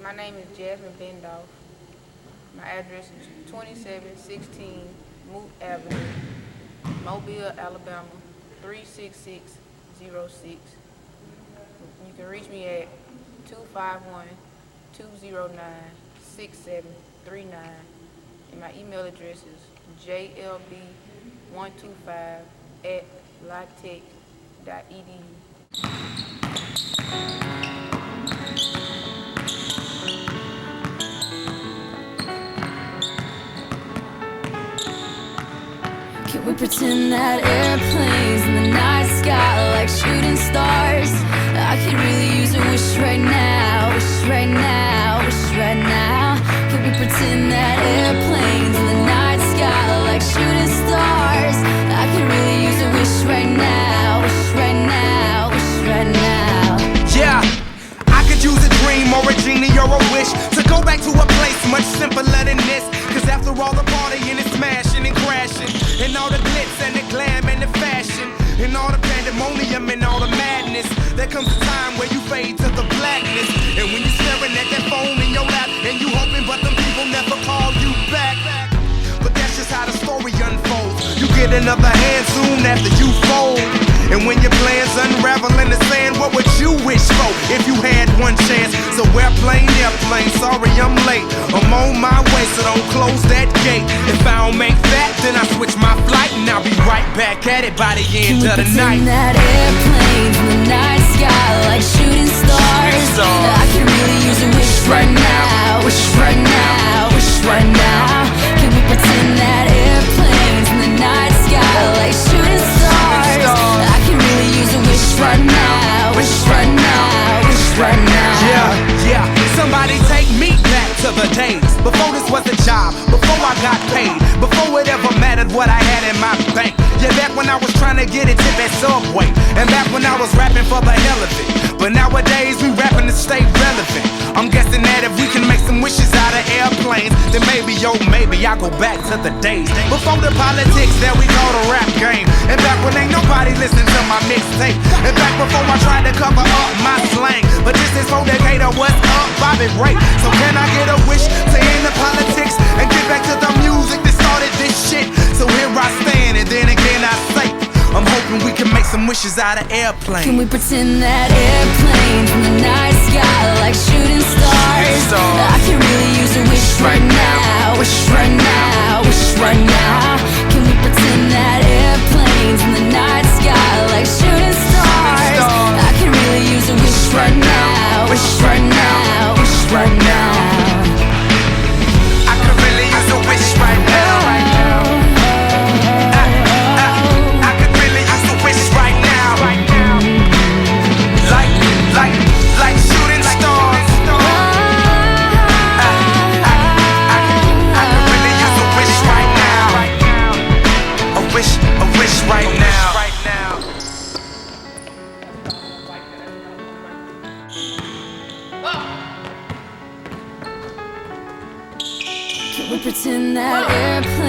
My name is Jasmine Bendoff. My address is 2716 Moot Avenue, Mobile, Alabama 36606. You can reach me at 251-209-6739, and my email address is jlb125@litech.edu. Can we pretend that airplanes in the night sky are like shooting stars? I could really use a wish right now, wish right now, wish right now. Can we pretend that airplanes in the night sky are like shooting stars? I could really use a wish right now, wish right now, wish right now. Yeah, I could use a dream or a genie or a wish to go back to a place much simpler than this. Cause after all the partying and smashing and crashing, and all the glitz and the glam and the fashion, and all the pandemonium and all the madness, there comes a time where you fade to the blackness. And when you're staring at that phone in your lap, and you hoping but them people never call you back. But that's just how the story unfolds. You get another hand soon after you fold. And when your plans unravel in the sand, what would you wish for if you had one chance? So airplane, sorry I'm late. I'm on my way, so don't close that gate. If I don't make that, then I switch my flight, and I'll be right back at it by the end of the night. Can we pretend that airplanes in the night sky like shooting stars? I can really use a wish right now, wish right now, wish right now. Can we pretend that airplanes in the night sky like shooting stars? I can really use a wish right now, wish right now, wish right now. Yeah, somebody take me back to the days before this was a job, before I got paid, before it ever mattered what I had in my bank. Yeah, back when I was trying to get a tip at Subway, and back when I was rapping for the hell of it. But nowadays we rapping to stay relevant. I'm guessing that if we can make some wishes out of airplanes, then maybe, yo, maybe I go back to the days before the politics that we call the rap game. And back when ain't nobody listening to my mixtape. And back before I tried to cover up my slang. But this is for Decatur, what's up, Bobby Ray? So can I get a wish to end the politics and get back to the music that started this shit? So here I stand, and then again I say, I'm hoping we can make some wishes out of airplanes. Can we pretend that airplanes in the night sky like shooting stars? I can really use a wish right now, wish right now, wish right now. Can we pretend that airplanes in the night sky like shooting stars? I can really use a wish right now, wish right now, wish right now. I could really use a wish right now, right now. Like shooting stars. I could really use a wish right now. A wish right now. Can we pretend that airplane